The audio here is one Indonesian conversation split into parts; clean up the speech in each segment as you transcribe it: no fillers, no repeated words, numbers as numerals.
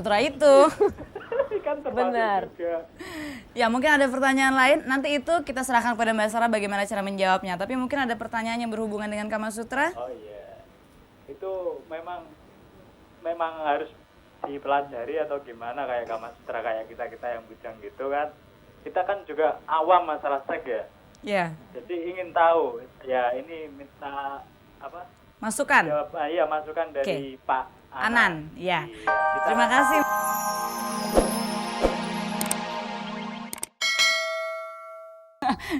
Putra itu. Kan termasuk Benar. juga. Ya mungkin ada pertanyaan lain, nanti itu kita serahkan kepada Mbak Sarah bagaimana cara menjawabnya. Tapi mungkin ada pertanyaan yang berhubungan dengan Kama Sutra? Oh iya, itu memang harus dipelajari atau gimana kayak Kama Sutra kayak kita yang bujang gitu kan. Kita kan juga awam masalah seks ya. Ya, Jadi ingin tahu, ya ini minta apa? masukan. Iya masukan dari Pak Anan, ya. Iya, kita- Terima kasih.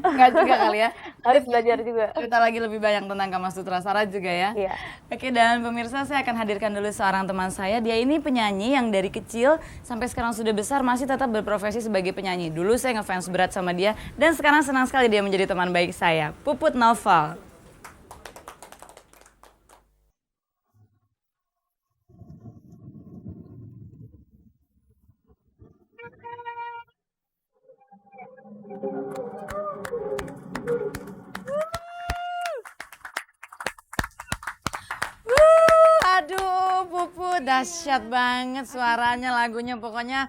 Enggak juga kali ya. Harus belajar juga. Kita lagi lebih banyak tentang Kama Sutra, Sarah juga ya. Iya. Oke, dan pemirsa saya akan hadirkan dulu seorang teman saya. Dia ini penyanyi yang dari kecil sampai sekarang sudah besar masih tetap berprofesi sebagai penyanyi. Dulu saya ngefans berat sama dia dan sekarang senang sekali dia menjadi teman baik saya. Puput Noval. Aduh, Puput, dahsyat banget suaranya, lagunya pokoknya.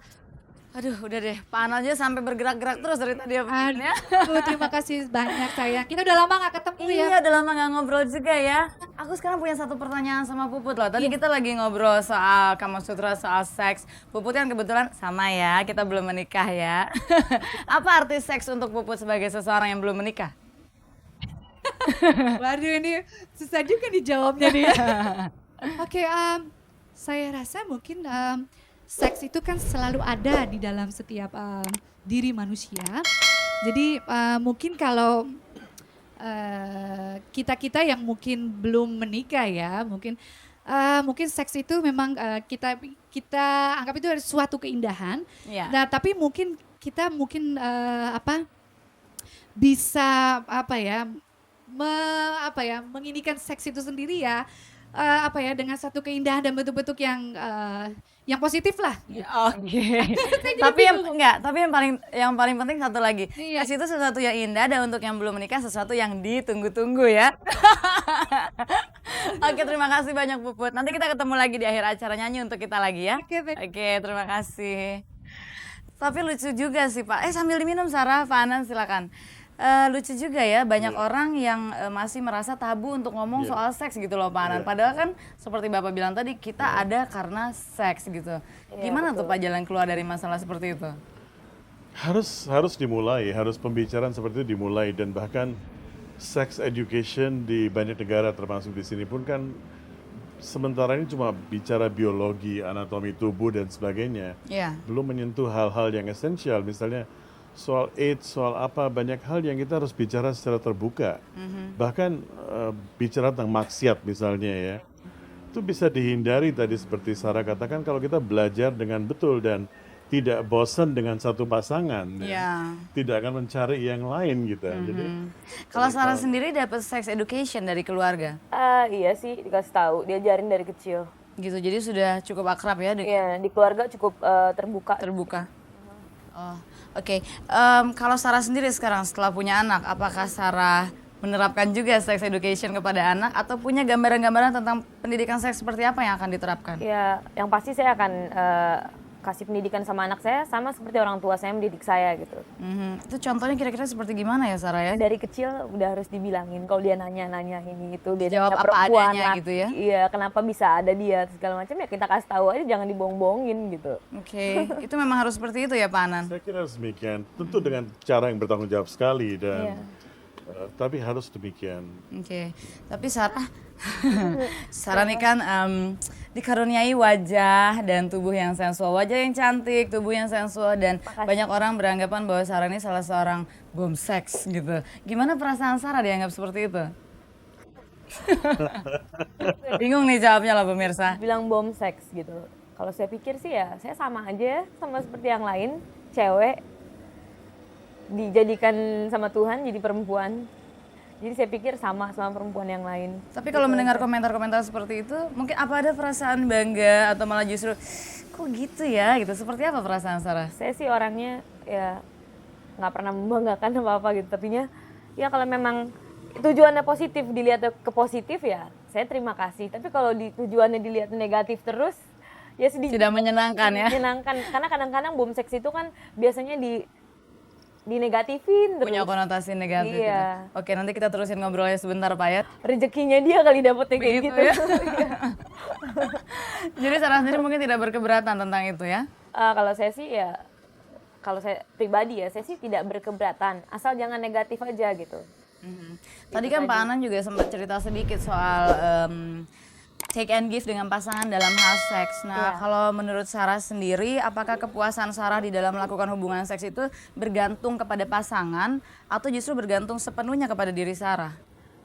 Aduh, udah deh, Pak Anal aja sampai bergerak-gerak terus dari tadi ya, Puput, ya. Aduh, terima kasih banyak sayang. Kita udah lama gak ketemu ya. Iya, udah lama gak ngobrol juga ya. Aku sekarang punya satu pertanyaan sama Puput loh. Tadi kita lagi ngobrol soal Kama Sutra, soal seks. Puput kan kebetulan sama ya, kita belum menikah ya. Apa arti seks untuk Puput sebagai seseorang yang belum menikah? Waduh, ini susah juga dijawabnya nih. Oke, saya rasa mungkin seks itu kan selalu ada di dalam setiap diri manusia. Jadi mungkin kalau kita-kita yang mungkin belum menikah ya, mungkin seks itu memang kita anggap itu adalah suatu keindahan. Iya. Nah, tapi mungkin kita bisa menginikan seks itu sendiri ya. Dengan satu keindahan dan bentuk-bentuk yang positif lah. Oke. Saya jadi Tapi yang bingung. enggak, tapi yang paling penting satu lagi. Iya. Seks itu sesuatu yang indah dan untuk yang belum menikah sesuatu yang ditunggu-tunggu ya. Oke, terima kasih banyak Puput. Nanti kita ketemu lagi di akhir acara nyanyi untuk kita lagi ya. Oke, baik. Oke, terima kasih. Tapi lucu juga sih Pak. Sambil diminum Sarah, Pak Anan silakan. Lucu juga ya, banyak orang yang masih merasa tabu untuk ngomong soal seks gitu loh Pak Anan. Padahal kan seperti Bapak bilang tadi, kita ada karena seks gitu. Gimana tuh Pak jalan keluar dari masalah seperti itu? Harus dimulai, harus pembicaraan seperti itu dimulai, dan bahkan sex education di banyak negara termasuk di sini pun kan sementara ini cuma bicara biologi, anatomi tubuh dan sebagainya. Iya. Belum menyentuh hal-hal yang esensial, misalnya soal AIDS, soal apa, banyak hal yang kita harus bicara secara terbuka. Bahkan bicara tentang maksiat misalnya ya, itu bisa dihindari tadi seperti Sarah katakan kalau kita belajar dengan betul dan tidak bosan dengan satu pasangan, Iya. tidak akan mencari yang lain gitu. Jadi Kalau Sarah sendiri dapat sex education dari keluarga Iya sih, dikasih tahu, diajarin dari kecil. gitu, jadi sudah cukup akrab ya Iya, di keluarga cukup terbuka. terbuka. Oh, oke. Kalau Sarah sendiri sekarang setelah punya anak, apakah Sarah menerapkan juga sex education kepada anak atau punya gambaran-gambaran tentang pendidikan seks seperti apa yang akan diterapkan? Ya, yang pasti saya akan kasih pendidikan sama anak saya sama seperti orang tua saya mendidik saya gitu. Itu contohnya kira-kira seperti gimana ya Sarah ya? Dari kecil udah harus dibilangin kalau dia nanya-nanya ini itu dia Jawab nanya apa perempuan adanya lah. gitu ya? Iya, kenapa bisa ada dia segala macam ya kita kasih tahu aja, jangan dibohong-bohongin gitu. Oke, itu memang harus seperti itu ya Pak Anan? saya kira harus demikian, tentu dengan cara yang bertanggung jawab sekali dan tapi harus demikian. Oke, tapi Sarah, Sarah ini kan dikaruniai wajah dan tubuh yang sensual, wajah yang cantik, tubuh yang sensual, dan banyak orang beranggapan bahwa Sarah ini salah seorang bom seks gitu. Gimana perasaan Sarah dianggap seperti itu? Bingung nih jawabnya lah pemirsa. Bilang bom seks gitu. Kalau saya pikir sih ya saya sama aja sama seperti yang lain, cewek dijadikan sama Tuhan jadi perempuan. Jadi saya pikir sama perempuan yang lain. Tapi kalau mendengar komentar-komentar seperti itu, mungkin apa ada perasaan bangga atau malah justru kok gitu ya gitu? Seperti apa perasaan Sarah? Saya sih orangnya ya nggak pernah membanggakan apa-apa gitu. Tapinya ya kalau memang tujuannya positif, dilihat ke positif ya saya terima kasih. Tapi kalau tujuannya dilihat negatif terus, ya sedikit Tidak menyenangkan ya. menyenangkan karena kadang-kadang bom seks itu kan biasanya dinegatifin terus. Punya konotasi negatif gitu. Iya. Oke, nanti kita terusin ngobrolnya sebentar Pak ya. Rezekinya dia kali dapetnya kayak Begitu gitu. ya. Jadi Sarah sendiri mungkin tidak berkeberatan tentang itu ya. Kalau saya sih ya, kalau saya pribadi ya, saya sih tidak berkeberatan, asal jangan negatif aja gitu. Tadi kan Pak Anan juga sempat cerita sedikit soal take and give dengan pasangan dalam hal seks. Nah, Iya. kalau menurut Sarah sendiri, apakah kepuasan Sarah di dalam melakukan hubungan seks itu bergantung kepada pasangan atau justru bergantung sepenuhnya kepada diri Sarah?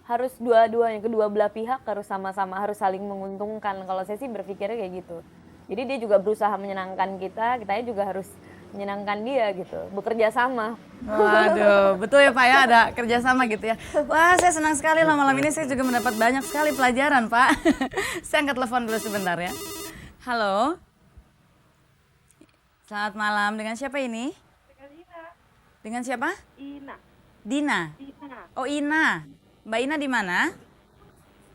Harus dua-duanya, kedua belah pihak harus sama-sama, harus saling menguntungkan. Kalau saya sih berpikirnya kayak gitu. Jadi dia juga berusaha menyenangkan kita, kitanya juga harus menyenangkan dia gitu, bekerja sama. Waduh, betul ya Pak ya, ada kerjasama gitu ya. Wah, saya senang sekali loh malam ini saya juga mendapat banyak sekali pelajaran Pak. Saya angkat telepon dulu sebentar ya. Halo. Selamat malam, dengan siapa ini? Dengan Ina. Dengan siapa? Ina. Dina. Ina. Oh Ina. Mbak Ina di mana?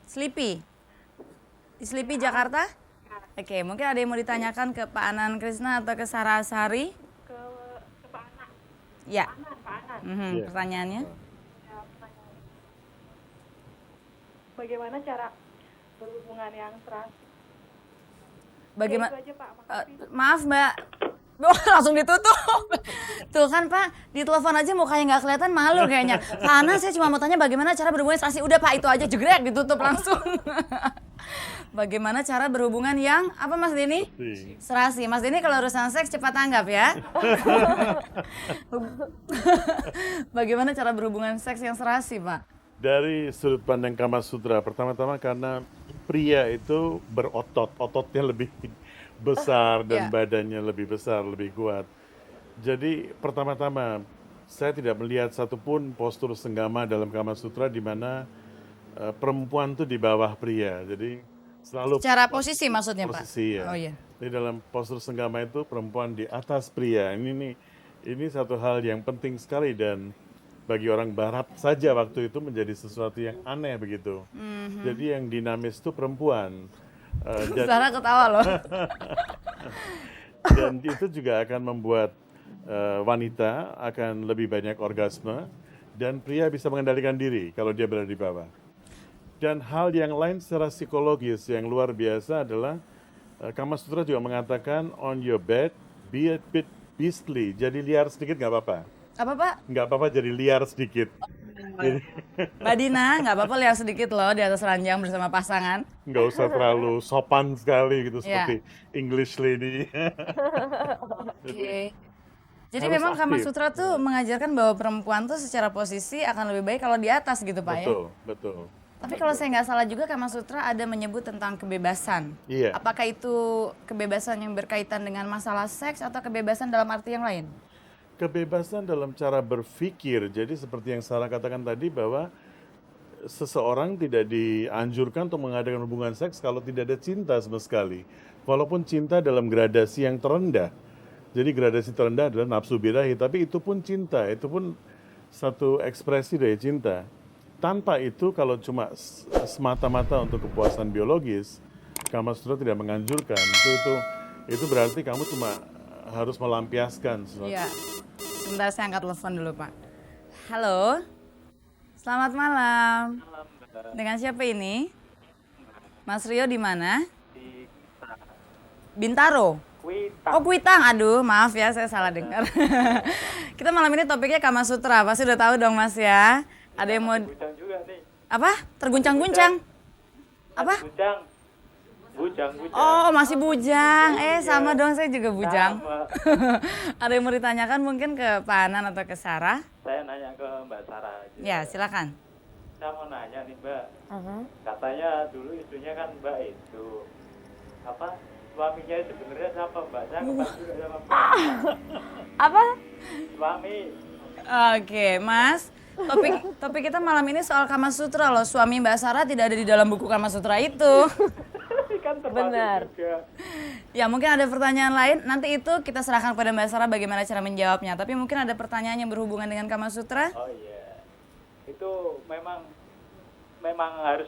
Sleepy. Di Sleepy Jakarta? Oke, mungkin ada yang mau ditanyakan ke Pak Anan Krisna atau ke Sarah Sari? Ke Pak Anan. Ya. Pak Anan. Iya. Pertanyaannya? Ya, pertanyaan. Bagaimana cara berhubungan yang serasi? Bagaimana? Ya, itu aja Pak. Makasih. Maaf Mbak. Oh, langsung ditutup. Tuh kan Pak, di telepon aja mukanya nggak kelihatan, malu kayaknya. Karena saya cuma mau tanya bagaimana cara berhubungan serasi. Udah Pak, itu aja jegrek ditutup langsung. Bagaimana cara berhubungan yang apa Mas Denny? Serasi. Mas Denny kalau urusan seks cepat tanggap ya. Bagaimana cara berhubungan seks yang serasi Pak? Dari sudut pandang Kama Sutra, pertama-tama karena pria itu berotot, ototnya lebih besar dan Iya. badannya lebih besar, lebih kuat. Jadi pertama-tama saya tidak melihat satupun postur senggama dalam Kama Sutra di mana perempuan itu di bawah pria. Jadi selalu Secara posisi maksudnya Pak? posisi ya. Oh iya. Di dalam postur senggama itu perempuan di atas pria. Ini satu hal yang penting sekali dan bagi orang barat saja waktu itu menjadi sesuatu yang aneh begitu. Jadi yang dinamis itu perempuan. Sarah ketawa loh. Dan itu juga akan membuat wanita akan lebih banyak orgasme dan pria bisa mengendalikan diri kalau dia berada di bawah. Dan hal yang lain secara psikologis yang luar biasa adalah Kama Sutra juga mengatakan on your bed be a bit beastly, jadi liar sedikit nggak apa-apa. Apa Pak? Nggak apa-apa jadi liar sedikit. Jadi, Mbak Dina, nggak apa-apa lihat sedikit loh di atas ranjang bersama pasangan. nggak usah terlalu sopan sekali gitu Iya. seperti English lady. Oke. Jadi Harus memang Kama aktif. Sutra tuh mengajarkan bahwa perempuan tuh secara posisi akan lebih baik kalau di atas gitu Pak ya. Betul, betul. Tapi kalau saya nggak salah juga Kama Sutra ada menyebut tentang kebebasan. Iya. Apakah itu kebebasan yang berkaitan dengan masalah seks atau kebebasan dalam arti yang lain? Kebebasan dalam cara berpikir. Jadi seperti yang Sarah katakan tadi bahwa seseorang tidak dianjurkan untuk mengadakan hubungan seks kalau tidak ada cinta sama sekali. Walaupun cinta dalam gradasi yang terendah. Jadi gradasi terendah adalah nafsu birahi, tapi itu pun cinta, itu pun satu ekspresi dari cinta. Tanpa itu kalau cuma semata-mata untuk kepuasan biologis, Kama Sutra tidak menganjurkan. Itu berarti kamu cuma harus melampiaskan sesuatu. Iya. Sebentar saya angkat telepon dulu Pak. Halo. Selamat malam. Dengan siapa ini? Mas Rio di mana? Di Bintaro. Kuitang. Oh Kuitang, aduh maaf ya saya salah dengar. Kita malam ini topiknya Kama Sutra, pasti udah tahu dong Mas ya. Ada yang mau Bujang juga nih. apa? Terguncang-guncang? Apa? Bujang. Bujang. Oh masih bujang, sama dong saya juga bujang. Sama. Ada yang mau ditanyakan mungkin ke Pak Anan atau ke Sarah? Saya nanya ke Mbak Sarah aja. Ya silakan. Saya mau nanya nih Mbak. Uh-huh. Katanya dulu istrinya kan Mbak itu apa? Suaminya sebenarnya siapa Mbak? Saya kemarin juga sama Mbak. Apa? Suami. Oke Mas, topik kita malam ini soal Kama Sutra loh. Suami Mbak Sarah tidak ada di dalam buku Kama Sutra itu. Kan termasuk Benar. juga. Ya mungkin ada pertanyaan lain, nanti itu kita serahkan kepada Mbak Sarah bagaimana cara menjawabnya. Tapi mungkin ada pertanyaan yang berhubungan dengan Kama Sutra. Oh iya. Itu memang harus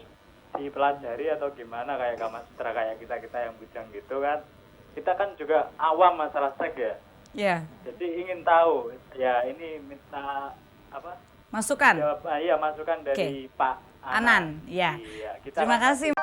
dipelajari atau gimana kayak Kama Sutra kayak kita yang bujang gitu kan. kita kan juga awam masalah seks ya. Ya, Jadi ingin tahu, ya ini minta apa? masukan. Jawab, iya masukan dari Pak Anan, ya. Iya, kita Terima kan kasih.